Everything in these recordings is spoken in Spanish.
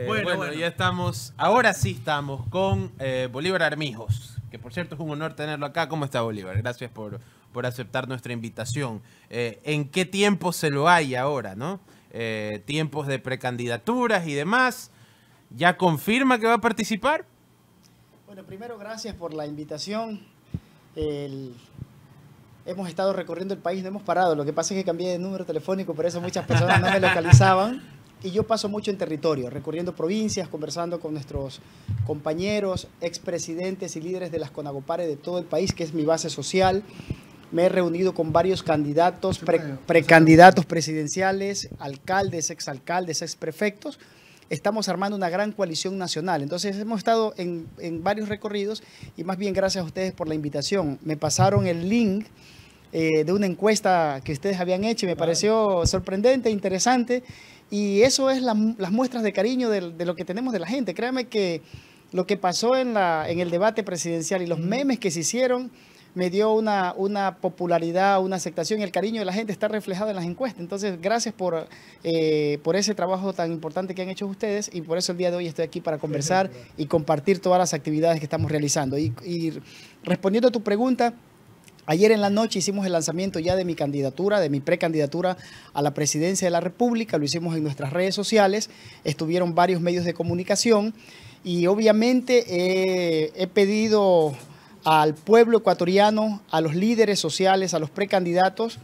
Bueno, ya estamos, ahora sí estamos con Bolívar Armijos, que por cierto es un honor tenerlo acá. ¿Cómo está, Bolívar? Gracias por aceptar nuestra invitación. ¿En qué tiempo se lo hay ahora, no? Tiempos de precandidaturas y demás. ¿Ya confirma que va a participar? Bueno, primero gracias por la invitación. Hemos estado recorriendo el país, no hemos parado. Lo que pasa es que cambié de número telefónico, por eso muchas personas no me localizaban. Y yo paso mucho en territorio, recorriendo provincias, conversando con nuestros compañeros, expresidentes y líderes de las CONAGOPARE de todo el país, que es mi base social. Me he reunido con varios candidatos, precandidatos presidenciales, alcaldes, exalcaldes, exprefectos. Estamos armando una gran coalición nacional. Entonces hemos estado en varios recorridos y más bien gracias a ustedes por la invitación. Me pasaron el link de una encuesta que ustedes habían hecho y me pareció sorprendente, interesante. Y eso es las muestras de cariño de lo que tenemos de la gente. Créanme que lo que pasó en el debate presidencial y los memes que se hicieron me dio una popularidad, una aceptación, y el cariño de la gente está reflejado en las encuestas. Entonces, gracias por ese trabajo tan importante que han hecho ustedes, y por eso el día de hoy estoy aquí para conversar y compartir todas las actividades que estamos realizando. Y respondiendo a tu pregunta, ayer en la noche hicimos el lanzamiento ya de mi candidatura, de mi precandidatura a la presidencia de la República. Lo hicimos en nuestras redes sociales, estuvieron varios medios de comunicación y obviamente he pedido al pueblo ecuatoriano, a los líderes sociales, a los precandidatos,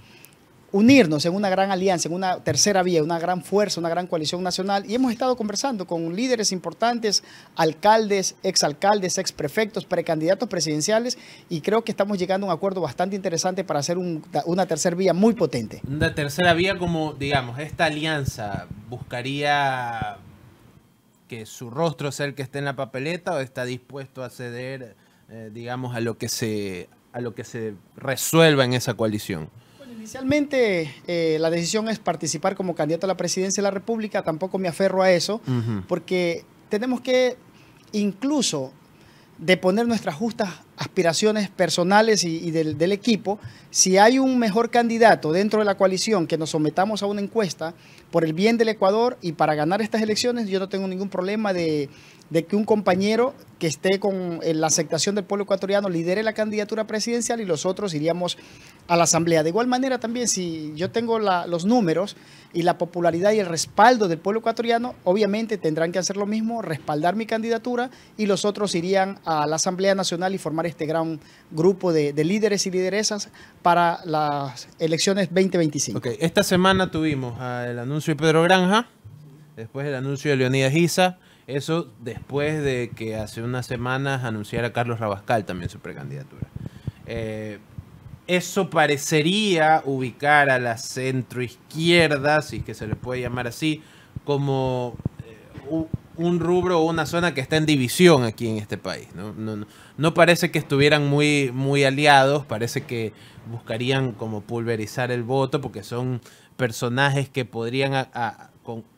unirnos en una gran alianza, en una tercera vía, una gran fuerza, una gran coalición nacional. Y hemos estado conversando con líderes importantes, alcaldes, exalcaldes, exprefectos, precandidatos presidenciales, y creo que estamos llegando a un acuerdo bastante interesante para hacer una tercera vía muy potente. Una tercera vía, como digamos, esta alianza buscaría que su rostro sea el que esté en la papeleta, o está dispuesto a ceder, digamos, a lo que se resuelva en esa coalición. Bueno, inicialmente la decisión es participar como candidato a la presidencia de la República. Tampoco me aferro a eso, porque tenemos que incluso deponer nuestras justas aspiraciones personales y del equipo. Si hay un mejor candidato dentro de la coalición, que nos sometamos a una encuesta por el bien del Ecuador y para ganar estas elecciones, yo no tengo ningún problema de que un compañero que esté con la aceptación del pueblo ecuatoriano lidere la candidatura presidencial y los otros iríamos a la asamblea. De igual manera también, si yo tengo los números y la popularidad y el respaldo del pueblo ecuatoriano, obviamente tendrán que hacer lo mismo, respaldar mi candidatura, y los otros irían a la Asamblea Nacional y formar este gran grupo de líderes y lideresas para las elecciones 2025. Okay. Esta semana tuvimos el anuncio de Pedro Granja, después el anuncio de Leonidas Issa. Eso después de que hace unas semanas anunciara Carlos Rabascal también su precandidatura. Eso parecería ubicar a la centroizquierda, si es que se le puede llamar así, como un rubro o una zona que está en división aquí en este país. No parece que estuvieran muy aliados, parece que buscarían como pulverizar el voto, porque son personajes que podrían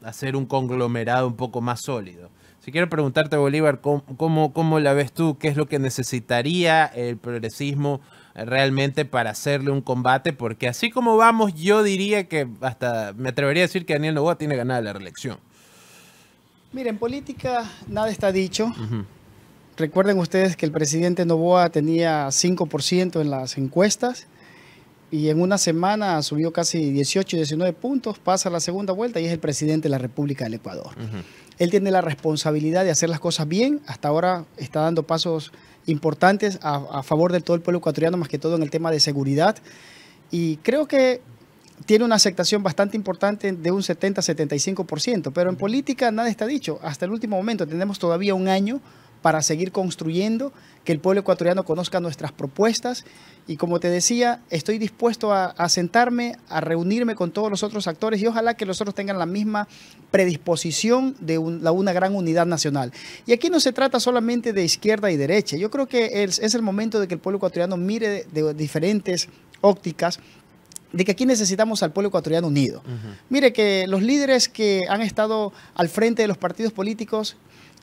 hacer un conglomerado un poco más sólido. Si quiero preguntarte, Bolívar, ¿cómo la ves tú? ¿Qué es lo que necesitaría el progresismo realmente para hacerle un combate? Porque así como vamos, yo diría que hasta me atrevería a decir que Daniel Noboa tiene ganada la reelección. Mira, en política nada está dicho. Recuerden ustedes que el presidente Noboa tenía 5% en las encuestas y en una semana subió casi 18, 19 puntos, pasa a la segunda vuelta y es el presidente de la República del Ecuador. Él tiene la responsabilidad de hacer las cosas bien. Hasta ahora está dando pasos importantes a favor de todo el pueblo ecuatoriano, más que todo en el tema de seguridad. Y creo que tiene una aceptación bastante importante de un 70-75%. Pero en política nada está dicho. Hasta el último momento tenemos todavía un año para seguir construyendo, que el pueblo ecuatoriano conozca nuestras propuestas. Y como te decía, estoy dispuesto a sentarme, a reunirme con todos los otros actores, y ojalá que los otros tengan la misma predisposición de una gran unidad nacional. Y aquí no se trata solamente de izquierda y derecha. Yo creo que es el momento de que el pueblo ecuatoriano mire de diferentes ópticas, de que aquí necesitamos al pueblo ecuatoriano unido. Mire que los líderes que han estado al frente de los partidos políticos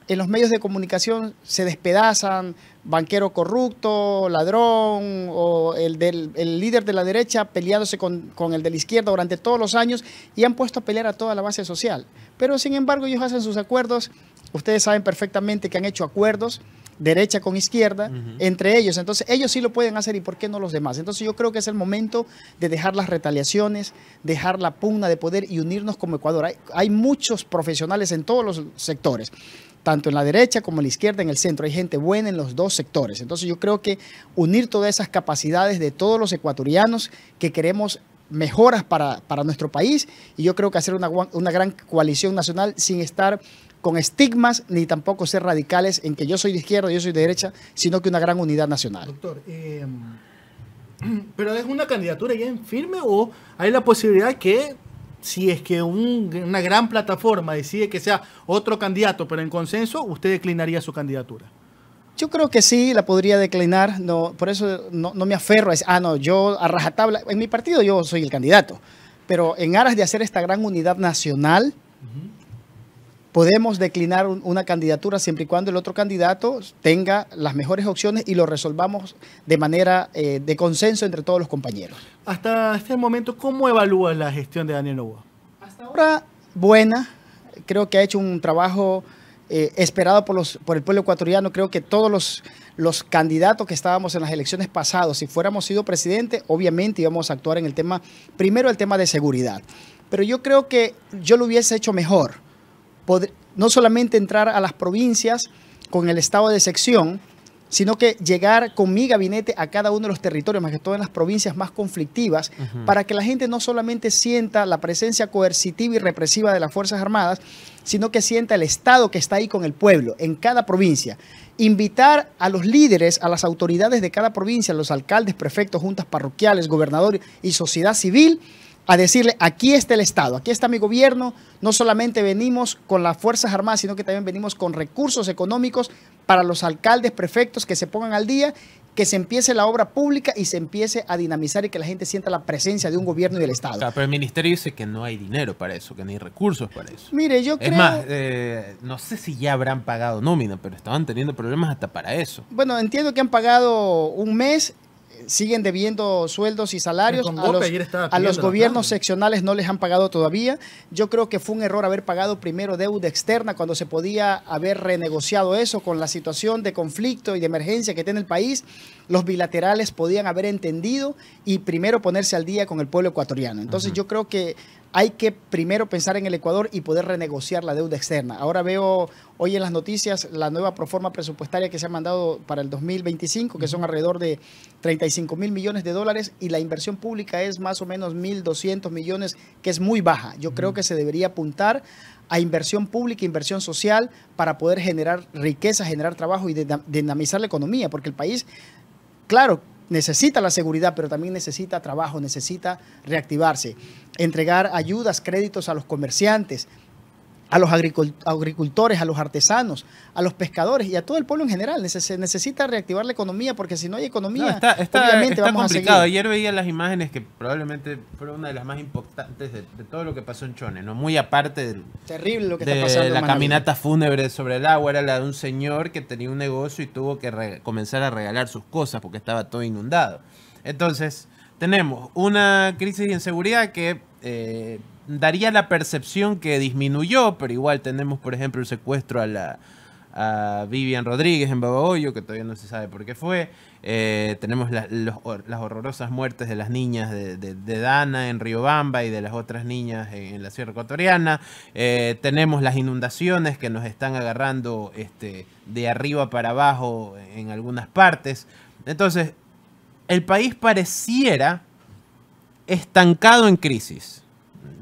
en los medios de comunicación se despedazan, banquero corrupto, ladrón, o el líder de la derecha peleándose con el de la izquierda durante todos los años y han puesto a pelear a toda la base social. Pero sin embargo ellos hacen sus acuerdos, ustedes saben perfectamente que han hecho acuerdos, derecha con izquierda, entre ellos. Entonces, ellos sí lo pueden hacer y ¿por qué no los demás? Entonces, yo creo que es el momento de dejar las retaliaciones, dejar la pugna de poder y unirnos como Ecuador. Hay muchos profesionales en todos los sectores, tanto en la derecha como en la izquierda, en el centro. Hay gente buena en los dos sectores. Entonces, yo creo que unir todas esas capacidades de todos los ecuatorianos que queremos mejoras para nuestro país, y yo creo que hacer una gran coalición nacional sin estar con estigmas ni tampoco ser radicales en que yo soy de izquierda, yo soy de derecha, sino que una gran unidad nacional. Doctor, ¿pero es una candidatura ya en firme o hay la posibilidad que si es que una gran plataforma decide que sea otro candidato pero en consenso, usted declinaría su candidatura? Yo creo que sí, la podría declinar, no, por eso no me aferro a decir, no, yo a rajatabla, en mi partido yo soy el candidato, pero en aras de hacer esta gran unidad nacional, podemos declinar una candidatura siempre y cuando el otro candidato tenga las mejores opciones y lo resolvamos de manera de consenso entre todos los compañeros. Hasta este momento, ¿cómo evalúa la gestión de Daniel Noboa? Hasta ahora, buena. Creo que ha hecho un trabajo esperado por el pueblo ecuatoriano. Creo que todos los candidatos que estábamos en las elecciones pasadas, si fuéramos sido presidente, obviamente íbamos a actuar en el tema, primero el tema de seguridad. Pero yo creo que yo lo hubiese hecho mejor. No solamente entrar a las provincias con el estado de sección, sino que llegar con mi gabinete a cada uno de los territorios, más que todo en las provincias más conflictivas, para que la gente no solamente sienta la presencia coercitiva y represiva de las Fuerzas Armadas, sino que sienta el Estado que está ahí con el pueblo, en cada provincia. Invitar a los líderes, a las autoridades de cada provincia, a los alcaldes, prefectos, juntas parroquiales, gobernadores y sociedad civil, a decirle, aquí está el Estado, aquí está mi gobierno, no solamente venimos con las Fuerzas Armadas, sino que también venimos con recursos económicos para los alcaldes, prefectos, que se pongan al día, que se empiece la obra pública y se empiece a dinamizar y que la gente sienta la presencia de un gobierno y del Estado. Claro, pero el ministerio dice que no hay dinero para eso, que no hay recursos para eso. Mire, yo creo... Es más, no sé si ya habrán pagado nómina, pero estaban teniendo problemas hasta para eso. Bueno, entiendo que han pagado un mes, siguen debiendo sueldos y salarios. A los gobiernos seccionales no les han pagado todavía. Yo creo que fue un error haber pagado primero deuda externa cuando se podía haber renegociado eso con la situación de conflicto y de emergencia que tiene el país. Los bilaterales podían haber entendido y primero ponerse al día con el pueblo ecuatoriano. Entonces yo creo que hay que primero pensar en el Ecuador y poder renegociar la deuda externa. Ahora veo hoy en las noticias la nueva proforma presupuestaria que se ha mandado para el 2025, que son alrededor de 35.000 millones de dólares, y la inversión pública es más o menos 1.200 millones, que es muy baja. Yo creo que se debería apuntar a inversión pública, inversión social, para poder generar riqueza, generar trabajo y dinamizar la economía, porque el país, claro, necesita la seguridad, pero también necesita trabajo, necesita reactivarse, entregar ayudas, créditos a los comerciantes, a los agricultores, a los artesanos, a los pescadores y a todo el pueblo en general. Se necesita reactivar la economía, porque si no hay economía, obviamente está vamos complicado. a seguir. Ayer veía las imágenes que probablemente fueron una de las más importantes de todo lo que pasó en Chone, ¿no? Muy aparte Terrible lo que está pasando. La caminata fúnebre sobre el agua, era la de un señor que tenía un negocio y tuvo que comenzar a regalar sus cosas porque estaba todo inundado. Entonces, tenemos una crisis de inseguridad que daría la percepción que disminuyó, pero igual tenemos, por ejemplo, el secuestro a Vivian Rodríguez en Babahoyo, que todavía no se sabe por qué fue. Tenemos las horrorosas muertes de las niñas de Dana en Riobamba y de las otras niñas en la Sierra Ecuatoriana. Tenemos las inundaciones que nos están agarrando de arriba para abajo en algunas partes. Entonces, el país pareciera estancado en crisis,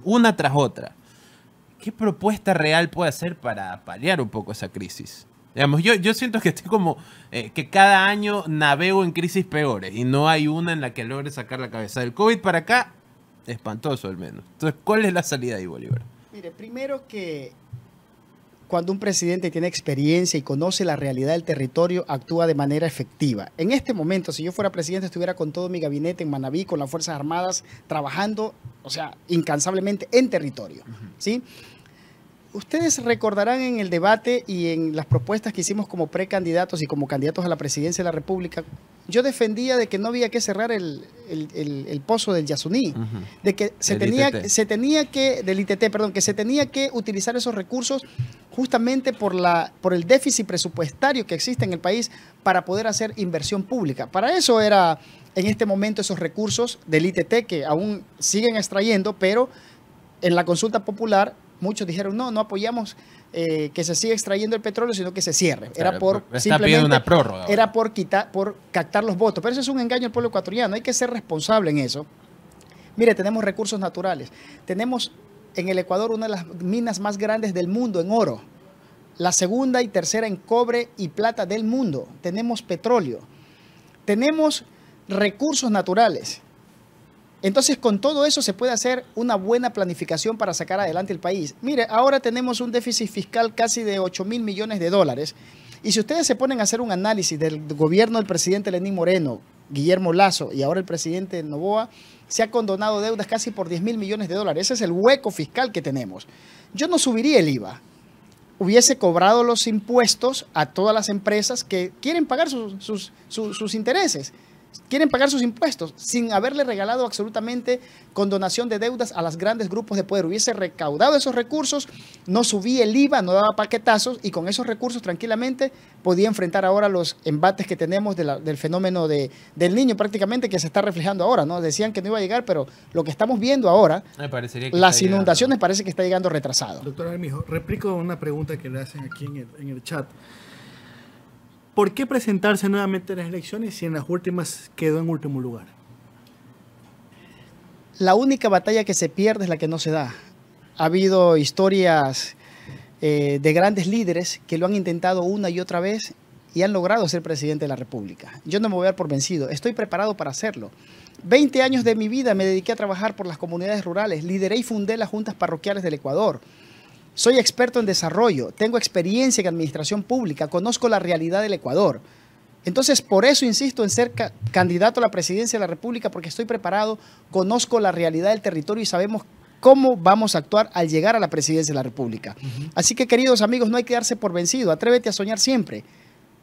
una tras otra. ¿Qué propuesta real puede hacer para paliar un poco esa crisis? Digamos, yo siento que estoy como que cada año navego en crisis peores y no hay una en la que logre sacar la cabeza. Del COVID para acá, espantoso al menos. Entonces, ¿cuál es la salida ahí, Bolívar? Mire, primero que cuando un presidente tiene experiencia y conoce la realidad del territorio, actúa de manera efectiva. En este momento, si yo fuera presidente, estuviera con todo mi gabinete en Manabí, con las Fuerzas Armadas, trabajando, o sea, incansablemente en territorio, ¿sí? Ustedes recordarán en el debate y en las propuestas que hicimos como precandidatos y como candidatos a la presidencia de la República, yo defendía de que no había que cerrar el pozo del Yasuní, de que se tenía que, del ITT, perdón, que se tenía que utilizar esos recursos justamente por el déficit presupuestario que existe en el país para poder hacer inversión pública. Para eso era en este momento esos recursos del ITT que aún siguen extrayendo, pero en la consulta popular muchos dijeron no apoyamos que se siga extrayendo el petróleo, sino que se cierre. Claro, era por está pidiendo una prórroga. Era por captar los votos. Pero eso es un engaño al pueblo ecuatoriano. Hay que ser responsable en eso. Mire, tenemos recursos naturales. Tenemos en el Ecuador una de las minas más grandes del mundo en oro. La segunda y tercera en cobre y plata del mundo. Tenemos petróleo. Tenemos recursos naturales. Entonces, con todo eso se puede hacer una buena planificación para sacar adelante el país. Mire, ahora tenemos un déficit fiscal casi de 8.000 millones de dólares. Y si ustedes se ponen a hacer un análisis del gobierno del presidente Lenín Moreno, Guillermo Lasso y ahora el presidente Noboa, se ha condonado deudas casi por 10.000 millones de dólares. Ese es el hueco fiscal que tenemos. Yo no subiría el IVA. Hubiese cobrado los impuestos a todas las empresas que quieren pagar sus intereses. Quieren pagar sus impuestos sin haberle regalado absolutamente condonación de deudas a los grandes grupos de poder. Hubiese recaudado esos recursos, no subía el IVA, no daba paquetazos y con esos recursos tranquilamente podía enfrentar ahora los embates que tenemos del fenómeno del Niño prácticamente que se está reflejando ahora, ¿no? Decían que no iba a llegar, pero lo que estamos viendo ahora, las inundaciones parece que está llegando retrasado. Doctor Armijo, replico una pregunta que le hacen aquí en el chat. ¿Por qué presentarse nuevamente en las elecciones si en las últimas quedó en último lugar? La única batalla que se pierde es la que no se da. Ha habido historias de grandes líderes que lo han intentado una y otra vez y han logrado ser presidente de la República. Yo no me voy a dar por vencido, estoy preparado para hacerlo. 20 años de mi vida me dediqué a trabajar por las comunidades rurales, lideré y fundé las juntas parroquiales del Ecuador. Soy experto en desarrollo, tengo experiencia en administración pública, conozco la realidad del Ecuador. Entonces, por eso insisto en ser candidato a la presidencia de la República, porque estoy preparado, conozco la realidad del territorio y sabemos cómo vamos a actuar al llegar a la presidencia de la República. Así que, queridos amigos, no hay que darse por vencido, atrévete a soñar siempre.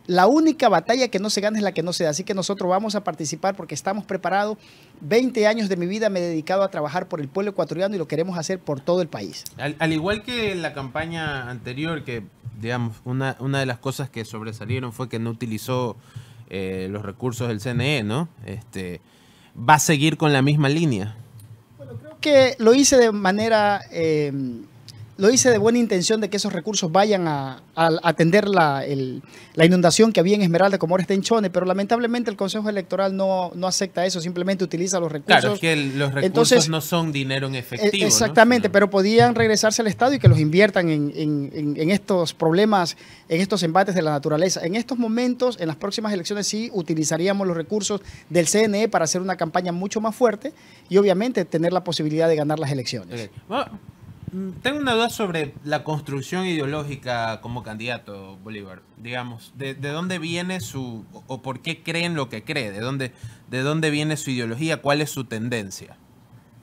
La única batalla que no se gana es la que no se da, así que nosotros vamos a participar porque estamos preparados. 20 años de mi vida me he dedicado a trabajar por el pueblo ecuatoriano y lo queremos hacer por todo el país. Al igual que en la campaña anterior, que digamos, una de las cosas que sobresalieron fue que no utilizó los recursos del CNE, ¿no? ¿Va a seguir con la misma línea? Bueno, creo que lo hice de manera... Lo hice de buena intención de que esos recursos vayan a atender la inundación que había en Esmeralda, como ahora está en Chone, pero lamentablemente el Consejo Electoral no acepta eso, simplemente utiliza los recursos. Claro, es que los recursos no son dinero en efectivo. Exactamente, ¿no? Pero podían regresarse al Estado y que los inviertan en estos problemas, en estos embates de la naturaleza. En estos momentos, en las próximas elecciones, sí utilizaríamos los recursos del CNE para hacer una campaña mucho más fuerte y obviamente tener la posibilidad de ganar las elecciones. Okay. Bueno, tengo una duda sobre la construcción ideológica como candidato, Bolívar. Digamos, ¿de dónde viene o por qué creen lo que cree? ¿De dónde viene su ideología? ¿Cuál es su tendencia?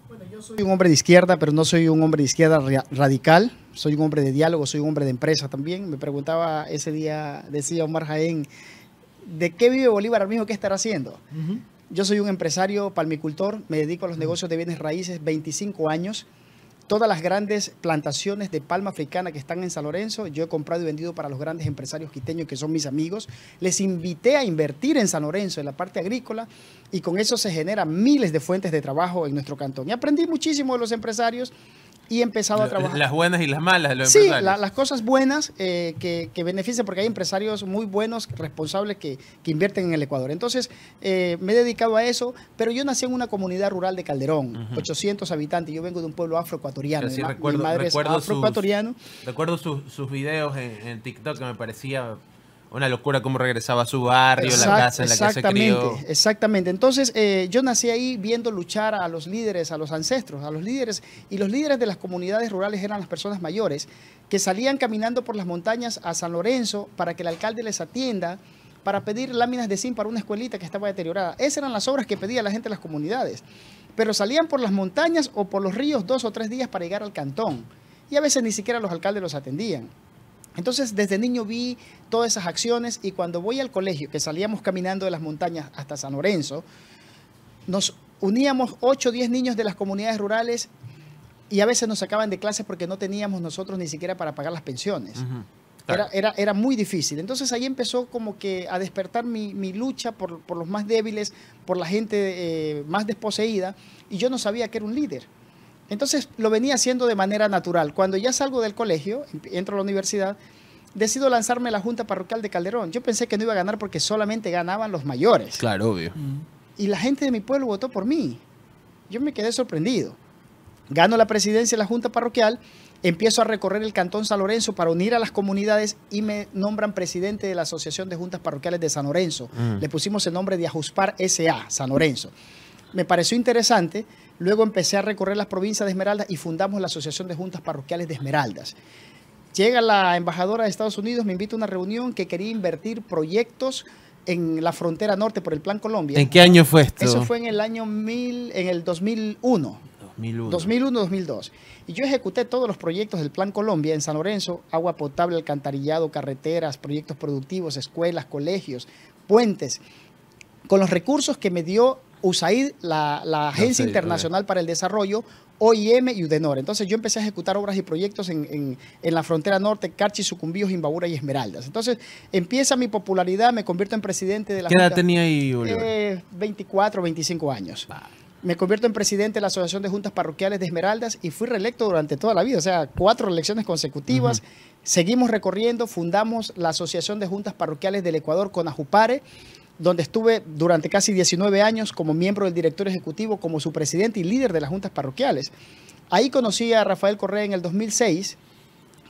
Bueno, yo soy un hombre de izquierda, pero no soy un hombre de izquierda radical. Soy un hombre de diálogo, soy un hombre de empresa también. Me preguntaba ese día, decía Omar Jaén, ¿de qué vive Bolívar Armijo? ¿Qué estará haciendo? Yo soy un empresario palmicultor, me dedico a los negocios de bienes raíces, 25 años. Todas las grandes plantaciones de palma africana que están en San Lorenzo, yo he comprado y vendido para los grandes empresarios quiteños que son mis amigos. Les invité a invertir en San Lorenzo, en la parte agrícola, y con eso se generan miles de fuentes de trabajo en nuestro cantón. Y aprendí muchísimo de los empresarios y he empezado a trabajar. Las buenas y las malas de los empresarios. Sí, las cosas buenas que benefician, porque hay empresarios muy buenos, responsables que invierten en el Ecuador. Entonces, me he dedicado a eso, pero yo nací en una comunidad rural de Calderón, 800 habitantes. Yo vengo de un pueblo afroecuatoriano. Sí, mi madre es afroecuatoriano. Recuerdo sus videos en TikTok que me parecía una locura cómo regresaba a su barrio, la casa en la que se crió. Exactamente. Entonces, yo nací ahí viendo luchar a los líderes, a los ancestros, a los líderes. Y los líderes de las comunidades rurales eran las personas mayores que salían caminando por las montañas a San Lorenzo para que el alcalde les atienda, para pedir láminas de zinc para una escuelita que estaba deteriorada. Esas eran las obras que pedía la gente de las comunidades. Pero salían por las montañas o por los ríos 2 o 3 días para llegar al cantón. y a veces ni siquiera los alcaldes los atendían. Entonces, desde niño vi todas esas acciones y cuando voy al colegio, que salíamos caminando de las montañas hasta San Lorenzo, nos uníamos 8 o 10 niños de las comunidades rurales y a veces nos sacaban de clases porque no teníamos nosotros ni siquiera para pagar las pensiones. Claro. Era muy difícil. Entonces ahí empezó como que a despertar mi lucha por los más débiles, por la gente más desposeída, y yo no sabía que era un líder. Entonces lo venía haciendo de manera natural. Cuando ya salgo del colegio, entro a la universidad, decido lanzarme a la Junta Parroquial de Calderón. Yo pensé que no iba a ganar porque solamente ganaban los mayores. Claro, obvio. Y la gente de mi pueblo votó por mí. Yo me quedé sorprendido. Gano la presidencia de la Junta Parroquial, empiezo a recorrer el Cantón San Lorenzo para unir a las comunidades y me nombran presidente de la Asociación de Juntas Parroquiales de San Lorenzo. Le pusimos el nombre de Ajuspar S.A., San Lorenzo. Me pareció interesante. Luego empecé a recorrer las provincias de Esmeraldas y fundamos la Asociación de Juntas Parroquiales de Esmeraldas. Llega la embajadora de Estados Unidos, me invita a una reunión que quería invertir proyectos en la frontera norte por el Plan Colombia. ¿En qué año fue esto? Eso fue en el año 2001. 2001-2002. Y yo ejecuté todos los proyectos del Plan Colombia en San Lorenzo: agua potable, alcantarillado, carreteras, proyectos productivos, escuelas, colegios, puentes, con los recursos que me dio USAID, la Agencia Internacional para el Desarrollo, OIM y UDENOR. Entonces yo empecé a ejecutar obras y proyectos en la frontera norte: Carchi, Sucumbíos, Imbabura y Esmeraldas. Entonces empieza mi popularidad, me convierto en presidente de la Junta. ¿Qué edad tenía ahí, Bolívar? 24, 25 años. Me convierto en presidente de la Asociación de Juntas Parroquiales de Esmeraldas y fui reelecto durante toda la vida, o sea, 4 elecciones consecutivas. Seguimos recorriendo, fundamos la Asociación de Juntas Parroquiales del Ecuador, CONAJUPARE, donde estuve durante casi 19 años como miembro del directorio ejecutivo, como su presidente y líder de las juntas parroquiales. Ahí conocí a Rafael Correa en el 2006,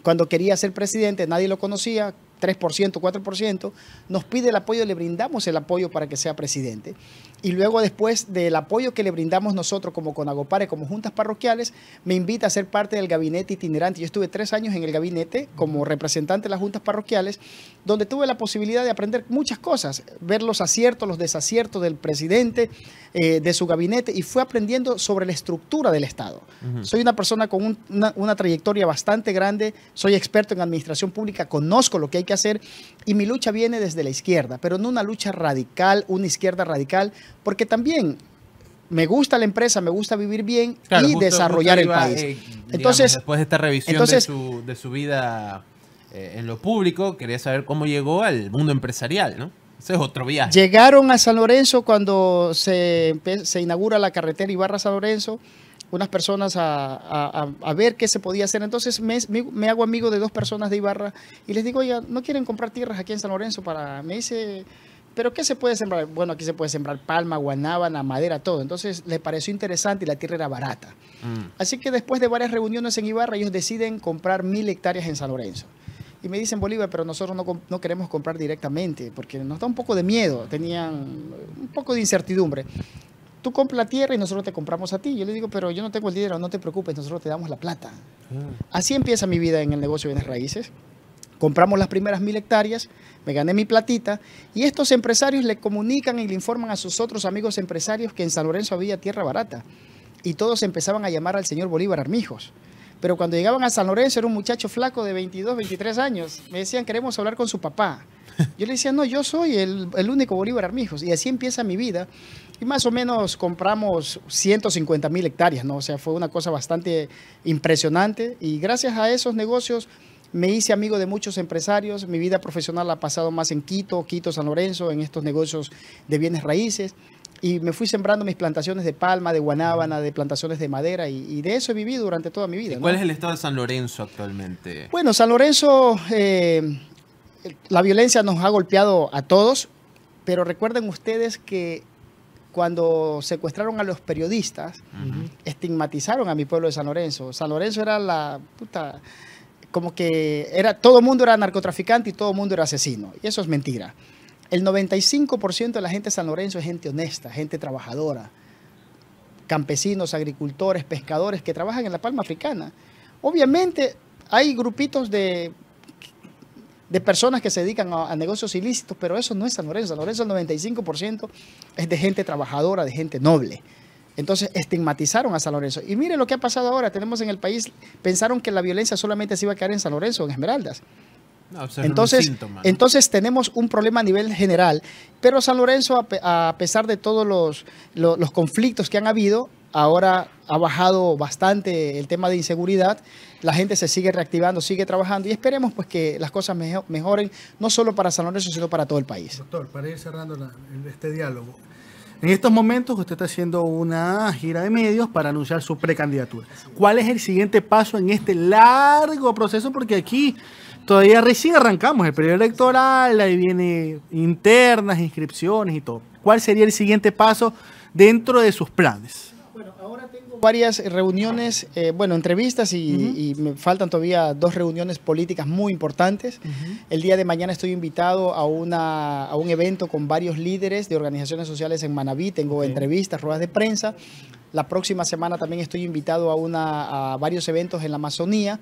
cuando quería ser presidente, nadie lo conocía, 3%, 4%, nos pide el apoyo, le brindamos el apoyo para que sea presidente. Y luego, después del apoyo que le brindamos nosotros como CONAGOPARE, como juntas parroquiales, me invita a ser parte del gabinete itinerante. Yo estuve 3 años en el gabinete como representante de las juntas parroquiales, donde tuve la posibilidad de aprender muchas cosas, ver los aciertos, los desaciertos del presidente, de su gabinete, y fui aprendiendo sobre la estructura del Estado. Soy una persona con una trayectoria bastante grande, soy experto en administración pública, conozco lo que hay que hacer, y mi lucha viene desde la izquierda, pero no una lucha radical, una izquierda radical, porque también me gusta la empresa, me gusta vivir bien, claro, y desarrollar el país. Entonces, después de esta revisión de su vida en lo público, quería saber cómo llegó al mundo empresarial, ¿no? Ese es otro viaje. Llegaron a San Lorenzo cuando se inaugura la carretera Ibarra-San Lorenzo, unas personas a ver qué se podía hacer. Entonces me hago amigo de 2 personas de Ibarra y les digo: oiga, ¿no quieren comprar tierras aquí en San Lorenzo para...? Me dice: ¿pero qué se puede sembrar? Bueno, aquí se puede sembrar palma, guanábana, madera, todo. Entonces les pareció interesante y la tierra era barata. Así que después de varias reuniones en Ibarra, ellos deciden comprar 1000 hectáreas en San Lorenzo. Y me dicen: Bolívar, pero nosotros no queremos comprar directamente porque nos da un poco de miedo, tenían un poco de incertidumbre. Tú compras la tierra y nosotros te compramos a ti. Yo le digo: pero yo no tengo el dinero, no te preocupes, nosotros te damos la plata. Así empieza mi vida en el negocio de bienes raíces. Compramos las primeras 1000 hectáreas, me gané mi platita, y estos empresarios le comunican y le informan a sus otros amigos empresarios que en San Lorenzo había tierra barata. Y todos empezaban a llamar al señor Bolívar Armijos. Pero cuando llegaban a San Lorenzo era un muchacho flaco de 22, 23 años. Me decían: queremos hablar con su papá. Yo le decía: no, yo soy el único Bolívar Armijos. Y así empieza mi vida. Y más o menos compramos 150.000 hectáreas, ¿no? O sea, fue una cosa bastante impresionante. Y gracias a esos negocios me hice amigo de muchos empresarios. Mi vida profesional ha pasado más en Quito, San Lorenzo, en estos negocios de bienes raíces. Y me fui sembrando mis plantaciones de palma, de guanábana, de plantaciones de madera, y de eso he vivido durante toda mi vida. ¿Y cuál es el estado de San Lorenzo actualmente? Bueno, San Lorenzo, la violencia nos ha golpeado a todos, pero recuerden ustedes que cuando secuestraron a los periodistas, estigmatizaron a mi pueblo de San Lorenzo. San Lorenzo era como que todo el mundo era narcotraficante y todo el mundo era asesino, y eso es mentira. El 95% de la gente de San Lorenzo es gente honesta, gente trabajadora, campesinos, agricultores, pescadores que trabajan en la palma africana. Obviamente hay grupitos de personas que se dedican a negocios ilícitos, pero eso no es San Lorenzo. San Lorenzo, el 95% es de gente trabajadora, de gente noble. Entonces estigmatizaron a San Lorenzo. Y mire lo que ha pasado ahora. Tenemos en el país, pensaron que la violencia solamente se iba a quedar en San Lorenzo, en Esmeraldas. No, eso es un síntoma, ¿no? Entonces tenemos un problema a nivel general, pero San Lorenzo, a pesar de todos los conflictos que han habido, ahora ha bajado bastante el tema de inseguridad, la gente se sigue reactivando, sigue trabajando y esperemos pues que las cosas mejoren, no solo para San Lorenzo, sino para todo el país. Doctor, para ir cerrando este diálogo, en estos momentos usted está haciendo una gira de medios para anunciar su precandidatura. ¿Cuál es el siguiente paso en este largo proceso? Porque aquí todavía recién arrancamos el periodo electoral, ahí viene internas, inscripciones y todo. ¿Cuál sería el siguiente paso dentro de sus planes? Bueno, ahora tengo varias reuniones, entrevistas y me faltan todavía 2 reuniones políticas muy importantes. El día de mañana estoy invitado a un evento con varios líderes de organizaciones sociales en Manabí. Tengo entrevistas, ruedas de prensa. La próxima semana también estoy invitado a varios eventos en la Amazonía.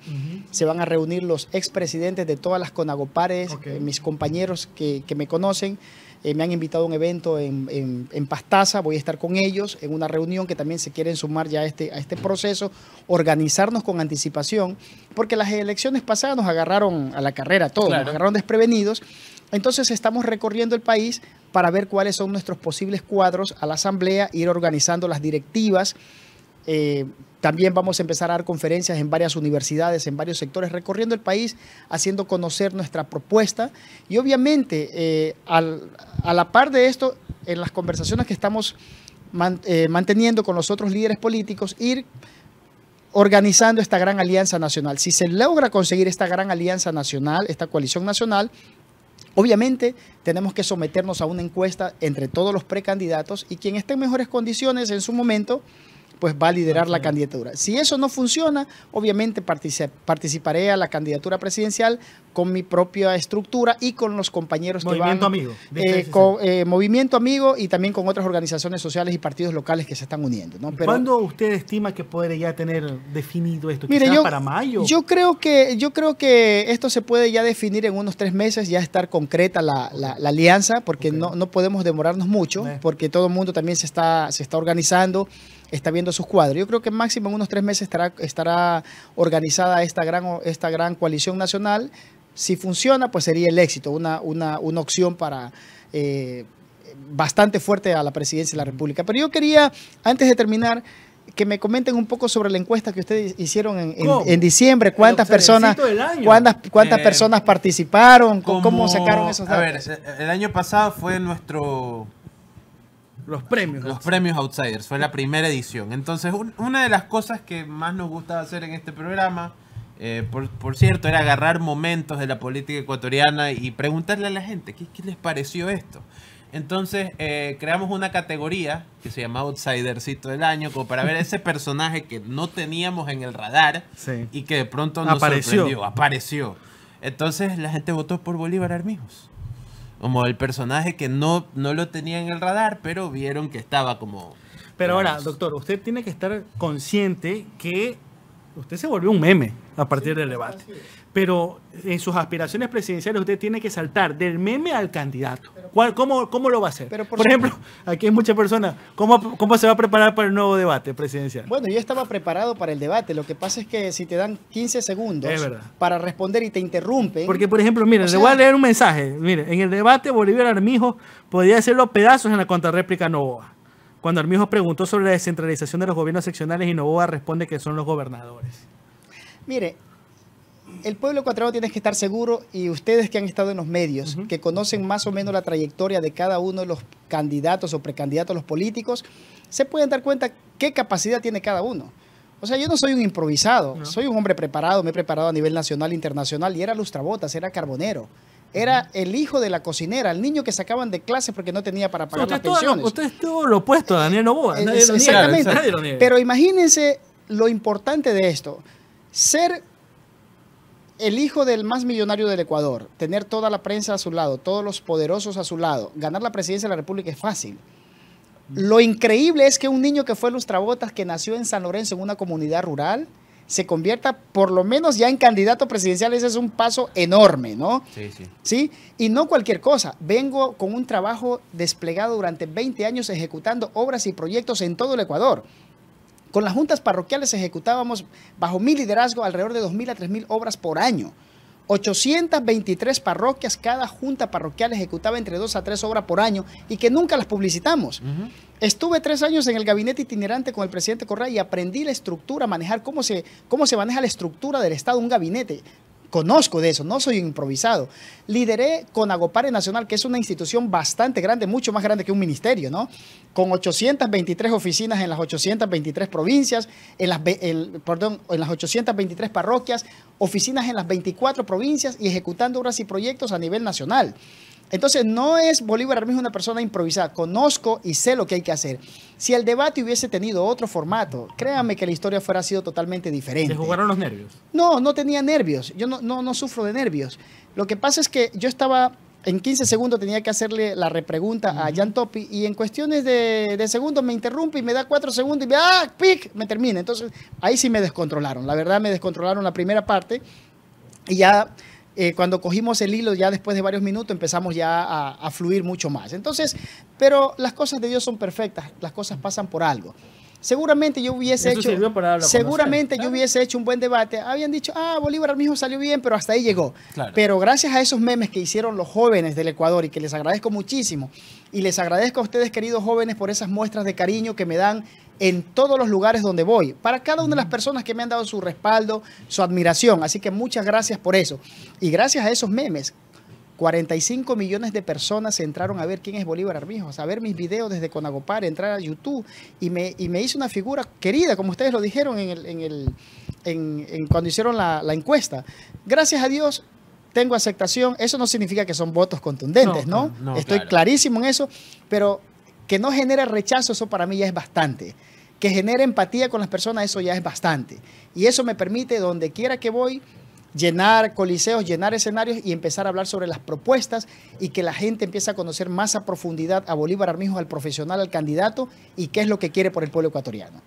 Se van a reunir los expresidentes de todas las CONAGOPARES, mis compañeros que me conocen. Me han invitado a un evento en Pastaza, voy a estar con ellos en una reunión que también se quieren sumar ya a este proceso, organizarnos con anticipación, porque las elecciones pasadas nos agarraron a la carrera todos, nos agarraron desprevenidos. Entonces estamos recorriendo el país para ver cuáles son nuestros posibles cuadros a la asamblea, ir organizando las directivas. También vamos a empezar a dar conferencias en varias universidades, en varios sectores, recorriendo el país, haciendo conocer nuestra propuesta. Y obviamente, a la par de esto, en las conversaciones que estamos manteniendo con los otros líderes políticos, ir organizando esta gran alianza nacional. Si se logra conseguir esta gran alianza nacional, esta coalición nacional, obviamente tenemos que someternos a una encuesta entre todos los precandidatos y quien esté en mejores condiciones en su momento, pues va a liderar la candidatura. Si eso no funciona, obviamente participaré a la candidatura presidencial con mi propia estructura y con los compañeros Movimiento que van... Amigo. Movimiento Amigo y también con otras organizaciones sociales y partidos locales que se están uniendo, ¿no? Pero, ¿cuándo usted estima que podría ya tener definido esto? Mire, ¿Quizás para mayo? Yo creo que esto se puede ya definir en unos 3 meses, ya estar concreta la alianza, porque no podemos demorarnos mucho, porque todo el mundo también se está organizando, está viendo sus cuadros. Yo creo que máximo en unos 3 meses estará organizada esta gran coalición nacional. Si funciona, pues sería el éxito, una opción para bastante fuerte a la presidencia de la República. Pero yo quería, antes de terminar, que me comenten un poco sobre la encuesta que ustedes hicieron en diciembre. ¿Cuántas personas participaron? ¿Cómo sacaron esos datos? A ver, el año pasado fue los premios Outsiders, fue la primera edición. Entonces, una de las cosas que más nos gustaba hacer en este programa, por cierto, era agarrar momentos de la política ecuatoriana y preguntarle a la gente, ¿qué les pareció esto? Entonces, creamos una categoría que se llama Outsidercito del Año, como para ver ese personaje que no teníamos en el radar y que de pronto nos sorprendió, apareció. Entonces, la gente votó por Bolívar Armijos, como el personaje que no lo tenía en el radar, pero vieron que estaba como... Pero ahora, doctor, usted tiene que estar consciente que usted se volvió un meme a partir del debate. Pero en sus aspiraciones presidenciales usted tiene que saltar del meme al candidato. ¿Cómo lo va a hacer? Por ejemplo, aquí hay muchas personas. ¿Cómo se va a preparar para el nuevo debate presidencial? Bueno, yo estaba preparado para el debate. Lo que pasa es que si te dan 15 segundos para responder y te interrumpen... Porque, por ejemplo, miren, le voy a leer un mensaje. Miren, en el debate Bolívar Armijos podía hacer los pedazos en la contrarréplica Novoa. Cuando Armijos preguntó sobre la descentralización de los gobiernos seccionales y Novoa responde que son los gobernadores. Mire, el pueblo ecuatoriano tiene que estar seguro, y ustedes que han estado en los medios, que conocen más o menos la trayectoria de cada uno de los candidatos o precandidatos, los políticos, se pueden dar cuenta qué capacidad tiene cada uno. O sea, yo no soy un improvisado, soy un hombre preparado, me he preparado a nivel nacional e internacional, y era lustrabotas, era carbonero. Era el hijo de la cocinera, el niño que sacaban de clase porque no tenía para pagar las pensiones. Usted es todo lo opuesto a Daniel Noboa. Exactamente. Pero imagínense lo importante de esto. Ser el hijo del más millonario del Ecuador, tener toda la prensa a su lado, todos los poderosos a su lado, ganar la presidencia de la República es fácil. Lo increíble es que un niño que fue lustrabotas, que nació en San Lorenzo, en una comunidad rural, se convierta por lo menos ya en candidato presidencial. Ese es un paso enorme, ¿no? Sí, sí. ¿Sí? Y no cualquier cosa. Vengo con un trabajo desplegado durante 20 años ejecutando obras y proyectos en todo el Ecuador. Con las juntas parroquiales ejecutábamos bajo mi liderazgo alrededor de 2.000 a 3.000 obras por año. 823 parroquias, cada junta parroquial ejecutaba entre 2 a 3 obras por año y que nunca las publicitamos. Estuve 3 años en el gabinete itinerante con el presidente Correa y aprendí la estructura, manejar cómo se maneja la estructura del Estado, un gabinete. Conozco de eso, no soy improvisado. Lideré Conagopare Nacional, que es una institución bastante grande, mucho más grande que un ministerio, ¿no? Con 823 oficinas en las 823 provincias, en las 823 parroquias, oficinas en las 24 provincias y ejecutando obras y proyectos a nivel nacional. Entonces, no es Bolívar Armijo una persona improvisada. Conozco y sé lo que hay que hacer. Si el debate hubiese tenido otro formato, créanme que la historia fuera sido totalmente diferente. ¿Se jugaron los nervios? No, no tenía nervios. Yo no sufro de nervios. Lo que pasa es que yo estaba, en 15 segundos tenía que hacerle la repregunta a Jan Topi y en cuestiones de segundos me interrumpe y me da 4 segundos y me termina. Entonces, ahí sí me descontrolaron. La verdad, me descontrolaron la primera parte y ya... cuando cogimos el hilo, ya después de varios minutos, empezamos ya a fluir mucho más. Entonces, pero las cosas de Dios son perfectas, las cosas pasan por algo. Seguramente yo hubiese hecho un buen debate. Habían dicho, Bolívar Armijo salió bien, pero hasta ahí llegó. Claro. Pero gracias a esos memes que hicieron los jóvenes del Ecuador y que les agradezco muchísimo, y les agradezco a ustedes, queridos jóvenes, por esas muestras de cariño que me dan en todos los lugares donde voy, para cada una de las personas que me han dado su respaldo, su admiración. Así que muchas gracias por eso. Y gracias a esos memes, 45 millones de personas entraron a ver quién es Bolívar Armijo, a ver mis videos desde Conagopare, entrar a YouTube y me hizo una figura querida, como ustedes lo dijeron cuando hicieron la encuesta. Gracias a Dios tengo aceptación. Eso no significa que son votos contundentes, ¿no? Estoy clarísimo en eso, pero que no genere rechazo, eso para mí ya es bastante. Que genere empatía con las personas, eso ya es bastante. Y eso me permite, donde quiera que voy, llenar coliseos, llenar escenarios y empezar a hablar sobre las propuestas y que la gente empiece a conocer más a profundidad a Bolívar Armijo, al profesional, al candidato y qué es lo que quiere por el pueblo ecuatoriano.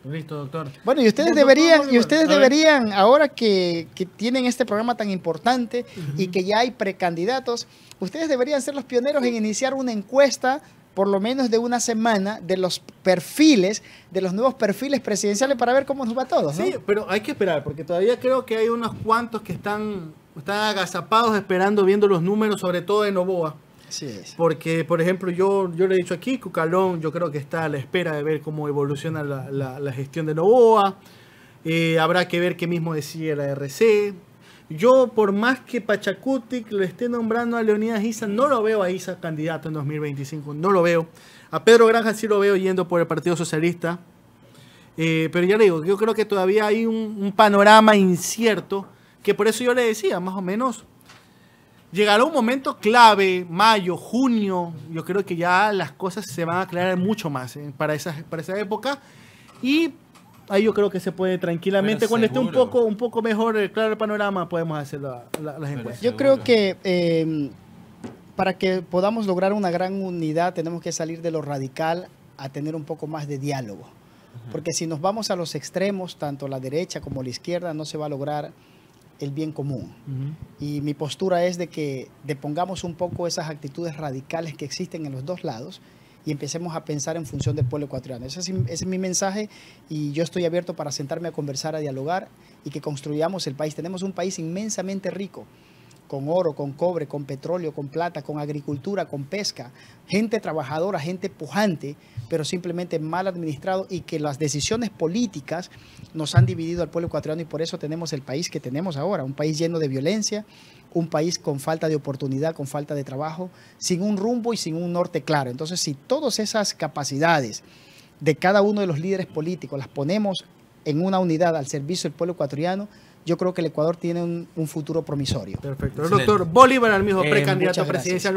Listo, doctor. Bueno, y ustedes deberían, ahora que tienen este programa tan importante y que ya hay precandidatos, ustedes deberían ser los pioneros en iniciar una encuesta por lo menos de una semana, de los perfiles, de los nuevos perfiles presidenciales para ver cómo nos va a todos, ¿no? Sí, pero hay que esperar, porque todavía creo que hay unos cuantos que están agazapados esperando, viendo los números, sobre todo de Noboa. Así es. Porque, por ejemplo, yo le he dicho aquí, Cucalón, yo creo que está a la espera de ver cómo evoluciona la gestión de Noboa. Habrá que ver qué mismo decide la RC. Yo, por más que Pachacutic lo esté nombrando a Leonidas Issa, no lo veo a Issa candidato en 2025. No lo veo. A Pedro Granja sí lo veo yendo por el Partido Socialista. Pero ya le digo, yo creo que todavía hay un panorama incierto, que por eso yo le decía, más o menos, llegará un momento clave, mayo, junio, yo creo que ya las cosas se van a aclarar mucho más para esa época. Y ahí yo creo que se puede tranquilamente, cuando esté un poco mejor claro el panorama, podemos hacer las encuestas. Yo creo que para que podamos lograr una gran unidad tenemos que salir de lo radical a tener un poco más de diálogo. Porque si nos vamos a los extremos, tanto la derecha como la izquierda, no se va a lograr el bien común. Y mi postura es de que depongamos un poco esas actitudes radicales que existen en los dos lados y empecemos a pensar en función del pueblo ecuatoriano. Ese es mi mensaje y yo estoy abierto para sentarme a conversar, a dialogar y que construyamos el país. Tenemos un país inmensamente rico, con oro, con cobre, con petróleo, con plata, con agricultura, con pesca, gente trabajadora, gente pujante, pero simplemente mal administrado y que las decisiones políticas nos han dividido al pueblo ecuatoriano y por eso tenemos el país que tenemos ahora, un país lleno de violencia, un país con falta de oportunidad, con falta de trabajo, sin un rumbo y sin un norte claro. Entonces, si todas esas capacidades de cada uno de los líderes políticos las ponemos en una unidad al servicio del pueblo ecuatoriano, yo creo que el Ecuador tiene un futuro promisorio. Perfecto. El doctor Bolívar Armijo, precandidato presidencial.